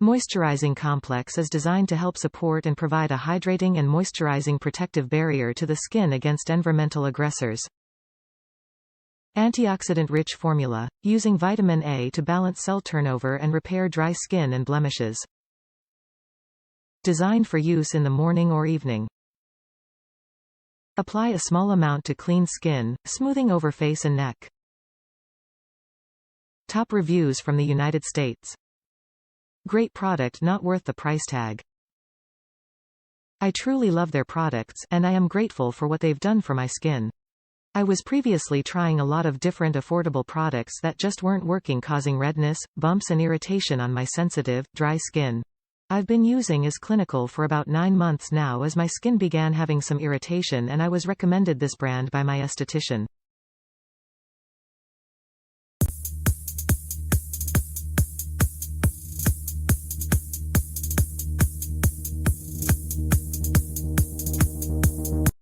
Moisturizing Complex is designed to help support and provide a hydrating and moisturizing protective barrier to the skin against environmental aggressors. Antioxidant-rich formula, using vitamin A to balance cell turnover and repair dry skin and blemishes. Designed for use in the morning or evening. Apply a small amount to clean skin, smoothing over face and neck. Top reviews from the United States. Great product, not worth the price tag. I truly love their products, and I am grateful for what they've done for my skin. I was previously trying a lot of different affordable products that just weren't working, causing redness, bumps and irritation on my sensitive, dry skin. I've been using is clinical for about 9 months now as my skin began having some irritation, and I was recommended this brand by my esthetician.